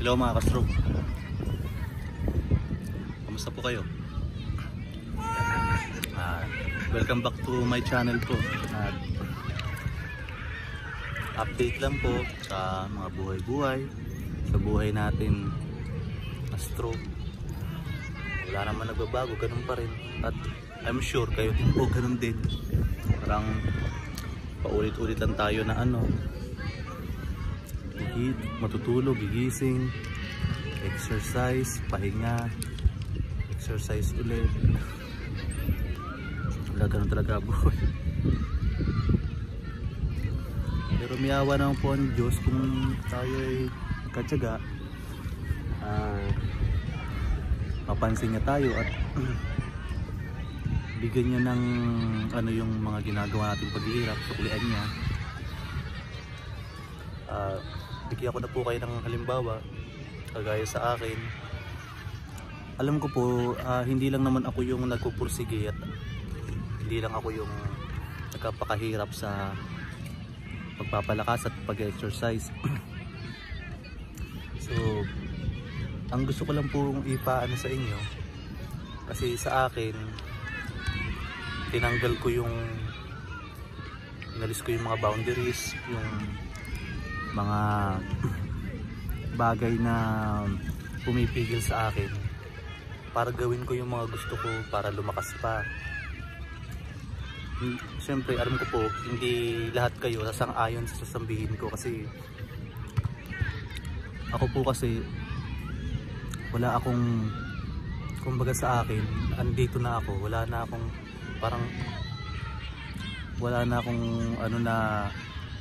Hello mga ka-stroke. Kamusta po kayo? Welcome back to my channel po. Update lang po sa mga buhay-buhay, sa buhay natin na stroke. Wala naman nagbabago, ganun pa rin. At I'm sure kayo din po ganun din. Parang paulit-ulit lang tayo na matutulog, gigising, exercise, pahinga, exercise ulit. Wala, ganun talaga buhay. Pero miyawa naman po ang Diyos kung tayo ay katsaga. Mapansin niya tayo at bigyan niya ng yung mga ginagawa natin paghihirap, suklian niya. Bigyan ko na po kayo ng halimbawa, kagaya sa akin. Alam ko po, hindi lang naman ako yung nagpupursige at hindi lang ako yung nagpapakahirap sa pagpapalakas at pag-exercise. So, ang gusto ko lang po ipaano sa inyo, kasi sa akin, inalis ko yung mga boundaries, yung mga bagay na pumipigil sa akin para gawin ko yung mga gusto ko, para lumakas pa. Siyempre alam ko po hindi lahat kayo sasang-ayon sa sasabihin ko, kasi ako po kasi wala akong, kumbaga sa akin, andito na ako, wala na akong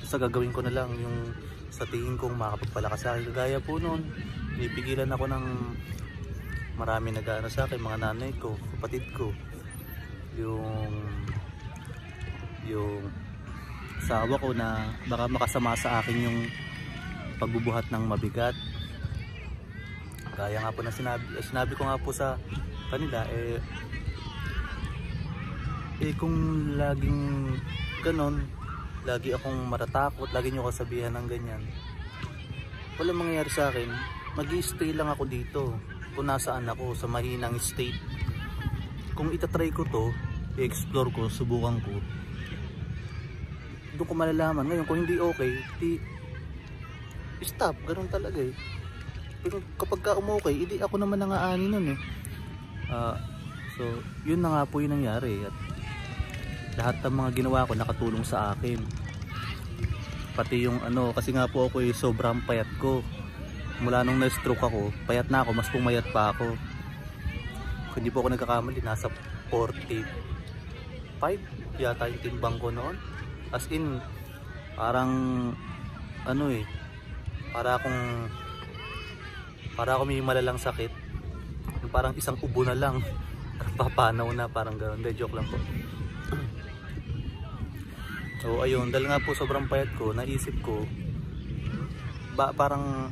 sa gagawin ko na lang yung sa tingin kong makapagpalakas sa akin. Gaya po noon, pinipigilan ako ng marami nag-aano sa akin, mga nanay ko, kapatid ko, yung asawa ko, na baka makasama sa akin yung pagbubuhat ng mabigat. Gaya nga po na sinabi ko nga po sa kanila, kung laging ganon, lagi akong matatakot, lagi nyo kasabihan ng ganyan, walang mangyayari sa akin. Mag-i-stay lang ako dito kung nasaan ako, sa mahinang state. Kung itatry ko to, i-explore ko, subukan ko, doon ko malalaman. Ngayon kung hindi okay, stop, ganun talaga Pero kapag ka umokay, hindi ako naman nangaani nun So yun na nga po yung nangyari, at lahat ng mga ginawa ko nakatulong sa akin. Pati yung kasi nga po ako sobrang payat ko. Mula nung na-stroke ako, payat na ako, mas pumayat pa ako. Kung hindi po ako nagkakamali, nasa 45 yata yung timbang ko noon. As in, parang para akong may malalang sakit, parang isang ubo na lang, papanaw na, parang gano'n. De, joke lang po. So ayun, dahil nga po sobrang payat ko, naisip ko parang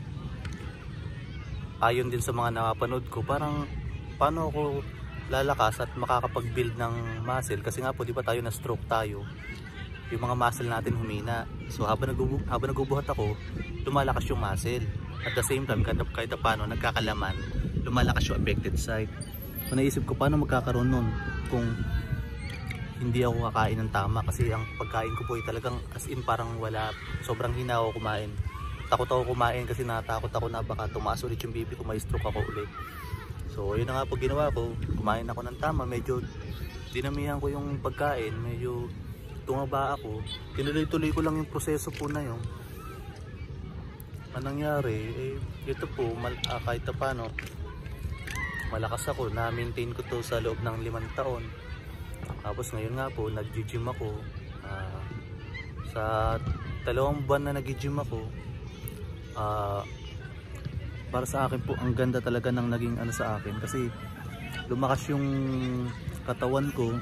ayon din sa mga nakapanood ko, parang paano ako lalakas at makakapag-build ng muscle. Kasi nga po, di ba tayo na stroke tayo, yung mga muscle natin humina. So habang nagbubuhat ako, lumalakas yung muscle. At the same time, kahit paano nagkakalaman, lumalakas yung affected site. So naisip ko, paano magkakaroon nun kung hindi ako kakain ng tama? Kasi ang pagkain ko po ay talagang as in parang wala, sobrang hina ako kumain. Takot ako kumain kasi natakot ako na baka tumaas ulit yung BP ko, may stroke ako ulit. So yun na nga po ginawa ko, kumain ako ng tama, medyo dinamihan ko yung pagkain, medyo tumaba ako. Tinuloy-tuloy ko lang yung proseso po na yun. Anong nangyari, ito po, kahit na paano, malakas ako, na-maintain ko to sa loob ng 5 taon. Tapos ngayon nga po, nag-gym ako. Sa 2 buwan na nag-gym ako, para sa akin po, ang ganda talaga ng naging sa akin. Kasi lumakas yung katawan ko,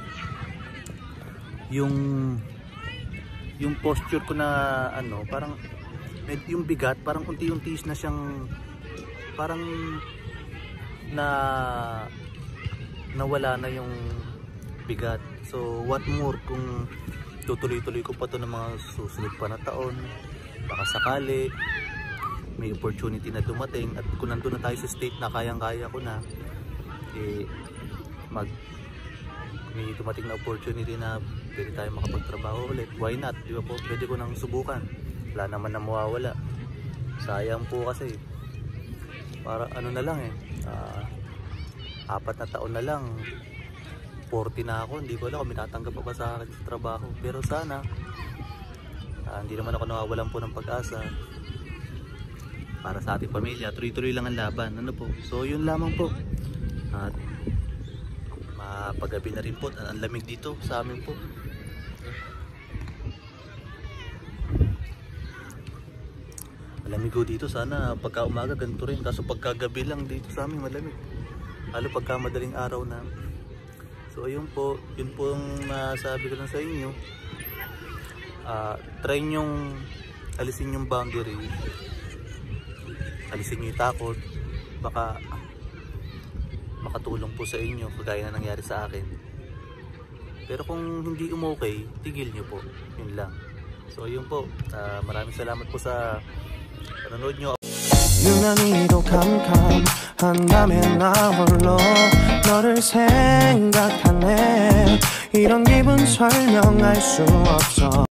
yung posture ko na parang yung bigat, parang unti-unti na siyang parang nawala na yung bigat. So what more kung tutuloy-tuloy ko pa to ng mga susunod pa na taon, baka sakali may opportunity na dumating at kung nandun na tayo sa state na kayang-kaya ko na, may dumating na opportunity na pwede tayo makapagtrabaho ulit, why not, di ba po? Pwede ko nang subukan, wala naman na mawawala. Sayang po kasi para ano na lang 4 na taon na lang, 40 na ako, hindi ko alam kung minatanggap pa ba sa akin sa trabaho. Pero sana hindi naman ako nawawalan po ng pag-asa para sa ating pamilya. Tuloy-tuloy lang ang laban, ano po. So yun lamang po. At mapagabi na rin po, ang lamig dito sa amin po. Malamig po dito, sana pagka umaga ganito rin, kaso pagka gabi lang dito sa amin malamig, lalo pagka madaling araw na. So ayun po, yun po ang masabi ko lang sa inyo. Try nyong alisin yung boundary, alisin nyo yung takot, baka makatulong po sa inyo kagaya na nangyari sa akin. Pero kung hindi umokay, tigil nyo po, yun lang. So ayun po, maraming salamat po sa panonood nyo. 유난히도 캄캄한다면 나 홀로 너를 생각하네. 이런 기분 설명할 수 없어.